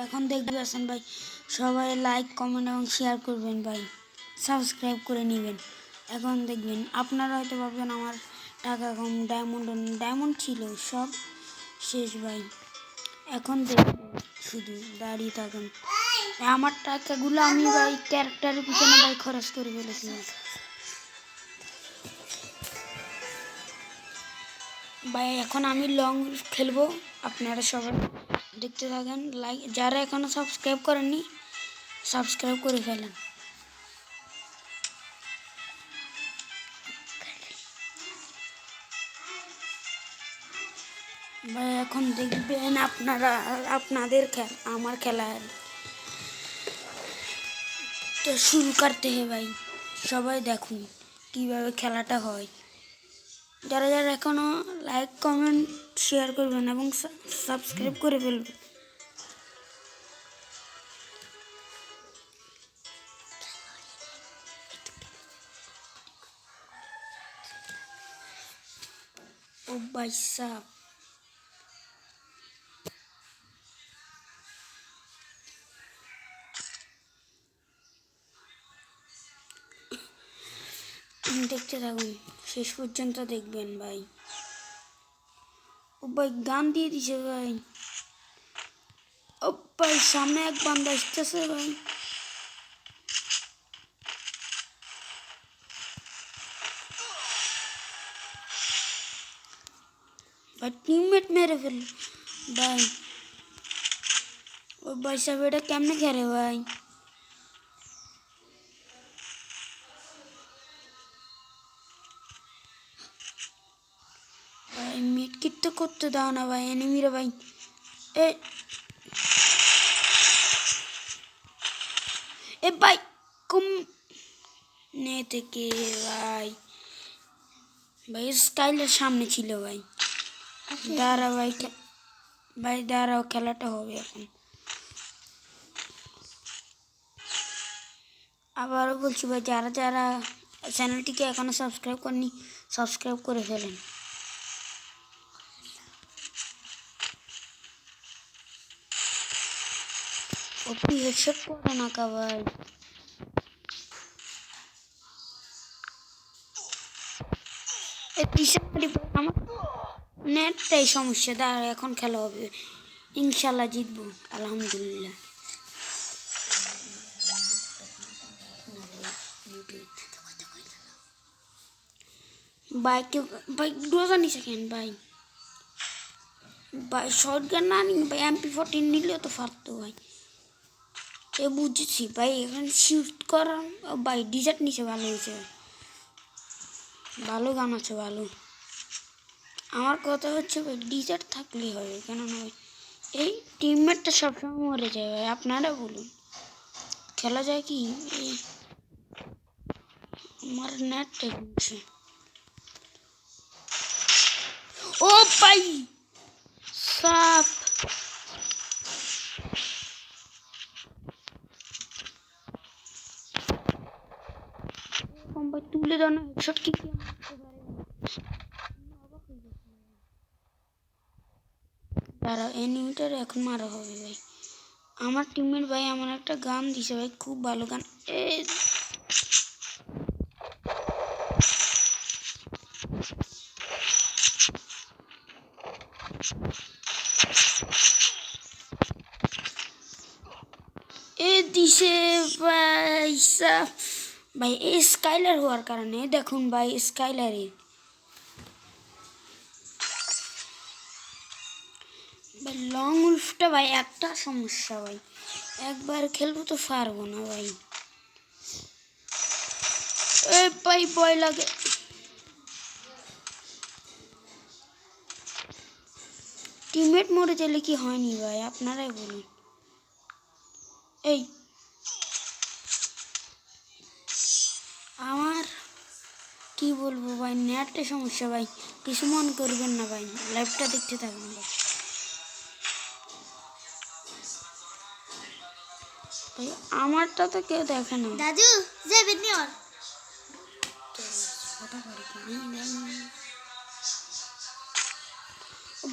এখন দেখতে আছেন ভাই, সবাই লাইক কমেন্ট এবং শেয়ার করবেন ভাই, সাবস্ক্রাইব করে নেবেন। এখন দেখবেন আপনারা হয়তো ভাববেন আমার টাকা কম, ডায়মন্ড ছিল সব শেষ ভাই। এখন দেখবেন শুধু দাঁড়িয়ে থাকেন, আমার টাকাগুলো আমি ভাই ক্যারেক্টারের পিছনে ভাই খরচ করে ফেলেছি ভাই। এখন আমি লং খেলবো, আপনারা সবাই দেখতে থাকেন। লাইক, যারা এখনো সাবস্ক্রাইব করেননি সাবস্ক্রাইব করে ফেলেন ভাই। এখন দেখবেন আপনারা আপনাদের আমার খেলা তো শুরু করতে হবে ভাই। সবাই দেখুন কিভাবে খেলাটা হয়। যারা যারা এখনো লাইক কমেন্ট শেয়ার করবেন এবং সাবস্ক্রাইব করে ফেলবেন। ও ভাই সাহেব, দেখতে থাকুন, শেষ পর্যন্ত দেখবেন ভাই। ও ভাই গান দিয়ে দিছে ভাই। ও ভাই সামনে এক বান্দা আসতেছে ভাই। ভাই টিমমেট মেরে ফেল ভাই। ও ভাই সাহেব এটা কেমনে খেলে ভাই? ভাই মিড কিট তো করতে দাও না ভাই, এনিমিরা ভাই। এ ভাই কম নে থেকে ভাই। ভাই স্কাইলের সামনে ছিল ভাই। দাঁড়া ভাই, ভাই দাঁড়াও, খেলাটা হবে এখন। আবারও বলছি ভাই, যারা যারা চ্যানেলটিকে এখনো সাবস্ক্রাইব করেনি সাবস্ক্রাইব করে ফেলেন। ওপি হেডশট করে না কা ভাই। আমার নেটটাই সমস্যা, দাঁড়া এখন খেলা হবে, ইনশাল্লাহ জিতবো আলহামদুলিল্লাহ। ভাই কেউ ভাই ডোজা নিছে কেন ভাই? ভাই শর্ট গান না নিন ভাই, MP14 নিলেও তো পারতো ভাই। এ বুঝেছি ভাই, এখানে শিফট করা ভাই। ডিজার্ট নিচে ভালো হয়েছে, ভালো গান আছে ভালো। আমার কথা হচ্ছে ভাই ডিজার্ট থাকলেই হবে, কেননা ভাই এই টিমমেটটা সবসময় মরে যায় ভাই। আপনারা বলুন খেলা যায় কি? এই আমার নেটটা ঘুরছে। ও ভাই সাপ ভাই তুলে দাও না, হেডশট কি দাঁড়াও, এনিমিটার এখন মারা হবে ভাই। আমার টিমের ভাই আমার একটা গান দিছে ভাই, খুব ভালো গান। দিছে ভাই সাহ ভাই। এই স্কাইলার হওয়ার কারণে দেখুন ভাই, স্কাইলারে ভাই লং উলফটা ভাই একটা সমস্যা ভাই, একবার খেলবো তো পারবো না ভাই। ভাই ভয় লাগে। টিমমেট মরে গেলে কি হয়নি ভাই, আপনারাই বলুন। এই আমার কি বলবো ভাই, নেটের সমস্যা ভাই, কিছু মনে করবেন না ভাই, লাইভটা দেখতে থাকুন ভাই। ভাই আমারটা তো কেউ দেখে না দাদু যাবেন নি আর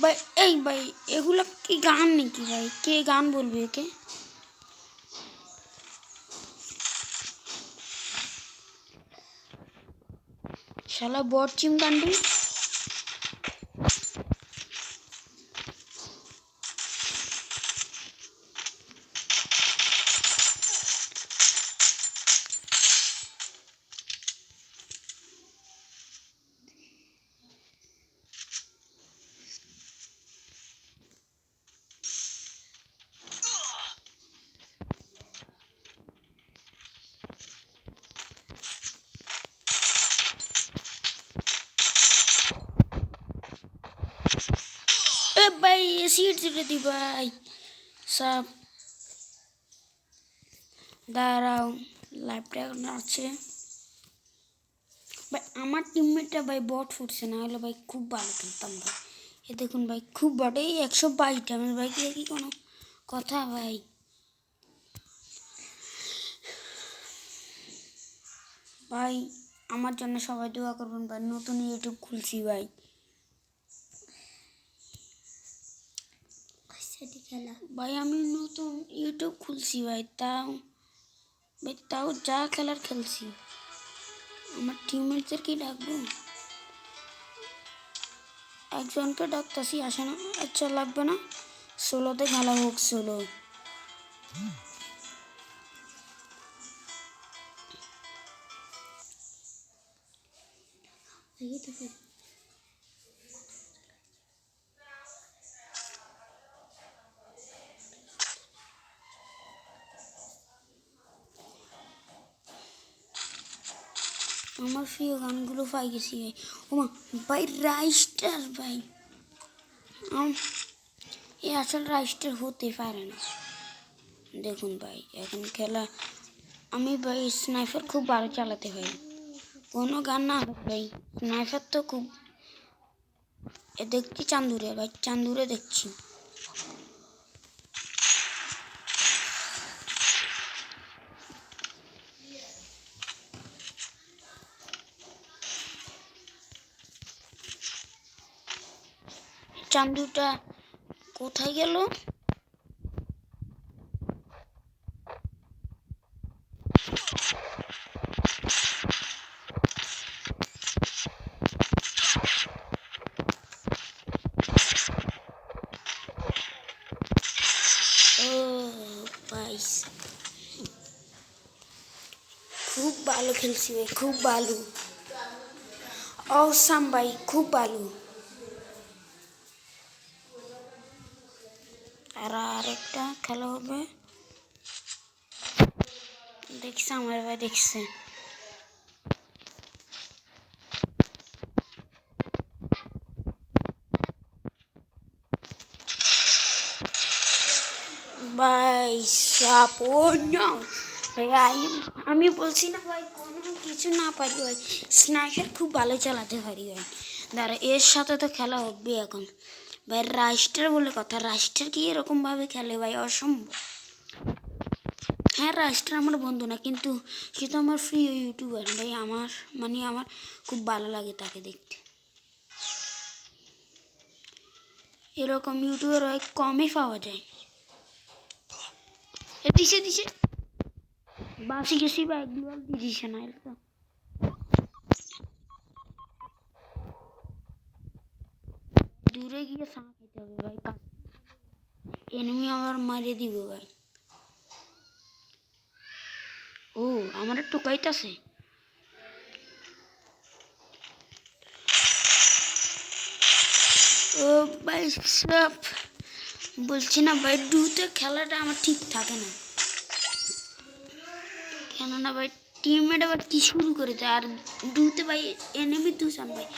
ভাই। এই ভাই এগুলো কি গান নাকি ভাই? কে গান বলবে একে? শালা বট চিমকান্ডি। ভাই সিট ছেড়ে দি ভাই সব। দাঁড়াও, লাইভটা এখন আছে ভাই। আমার টিমমেটটা ভাই বট ফুটছে, না হলে ভাই খুব ভালো খেলতাম ভাই। এ দেখুন ভাই খুব বট, এই 122 ড্যামেজ ভাই, কি কোনো কথা ভাই? ভাই আমার জন্য সবাই দোয়া করবেন ভাই, নতুন ইউটিউব খুলছি ভাই। ভাই আমি নতুন ইউটিউব খুলছি ভাই, তাও যা খেলার খেলছি। আমার টিমমেটদেরকেই ডাকবো, একজনকে ডাকতেছি, আসে না। আচ্ছা লাগবে না, সোলোতে খেলা হোক, সোলো। আমার প্রিয় গানগুলো পাই গেছি ভাই। ওমা ভাই রাইস্টার ভাই, এ আসল রাইস্টার হতে পারে না। দেখুন ভাই এখন খেলা, আমি ভাই স্নাইপার খুব ভালো চালাতে হয়, কোনো গান না ভাই, স্নাইপার তো খুব। দেখছি চান্দুরে ভাই, চান্দুরে দেখছি। চান্দুটা কোথায় গেল? ও ভাই খুব ভালো খেলছি ভাই, খুব ভালো। অসাম ভাই, খুব ভালো। আর আরেকটা খেলা হবে, দেখছে আমার ভাই, দেখছে। ভাই সাপোর্ট ভাই, আমি বলছি না ভাই কোনো কিছু না পারি ভাই, স্নাইপার খুব ভালো চালাতে পারি ভাই। দাঁড়া, এর সাথে তো খেলা হবে এখন ভাই। রাইস্টার বলে কথা, রাইস্টার কি এরকমভাবে খেলে ভাই? অসম্ভব। হ্যাঁ রাইস্টার আমার বন্ধু না, কিন্তু সে তো আমার প্রিয় ইউটিউবার ভাই। আমার মানে আমার খুব ভালো লাগে তাকে দেখতে। এরকম ইউটিউবার ভাই কমই পাওয়া যায়। দিছে দিছে, বাসি গেছি ভাই, গ্লোয়াল দিয়ে দিছে না তো। দূরে গিয়ে সাঁ খেতে হবে ভাই, এনিমি আমার মারিয়ে দিব ভাই। ও আমার টুকাইতাছে। ও ভাই সব বলছি না ভাই, ডুতে খেলাটা আমার ঠিক থাকে না, কেননা ভাই টিমমেট আবার কি শুরু করে দেয়। আর ডুতে ভাই এনিমি দুজন ভাই,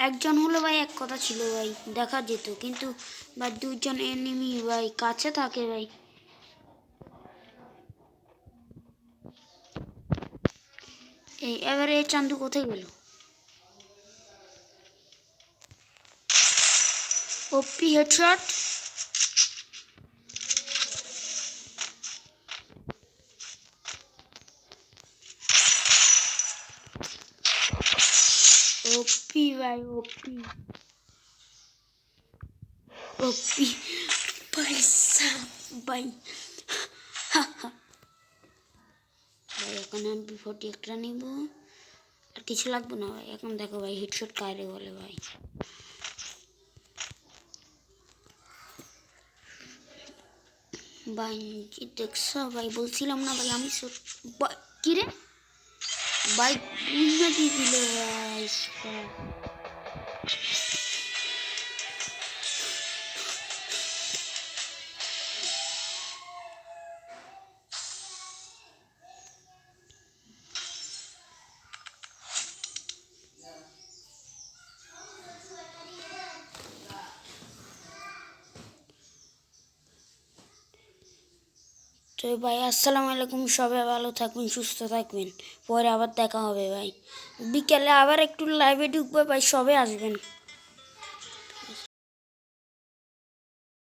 একজন হলো ভাই এক কথা ছিল ভাই, দেখা যেত, কিন্তু ভাই দুজন এনিমি ভাই কাছে থাকে ভাই। এবারে এই চান্দু কোথায় গেল? ওপি হেডশট। ওপি ভাই, ওপি ওপি ভাই সাব ভাই। ভাই এখন আমি 41টা নিব, আর কিছু লাগবে না ভাই। এখন দেখো ভাই হেডশট কারে বলে ভাই। ভাই কি দেখছো ভাই, বলছিলাম না ভাই আমি কি রে ভাই বুঝতে দিল ভাই। তো ভাই আসসালামু আলাইকুম, সবাই ভালো থাকবেন, সুস্থ থাকবেন। পরে আবার দেখা হবে ভাই, বিকেলে আবার একটু লাইভে ঢুকবে ভাই, সবাই আসবেন।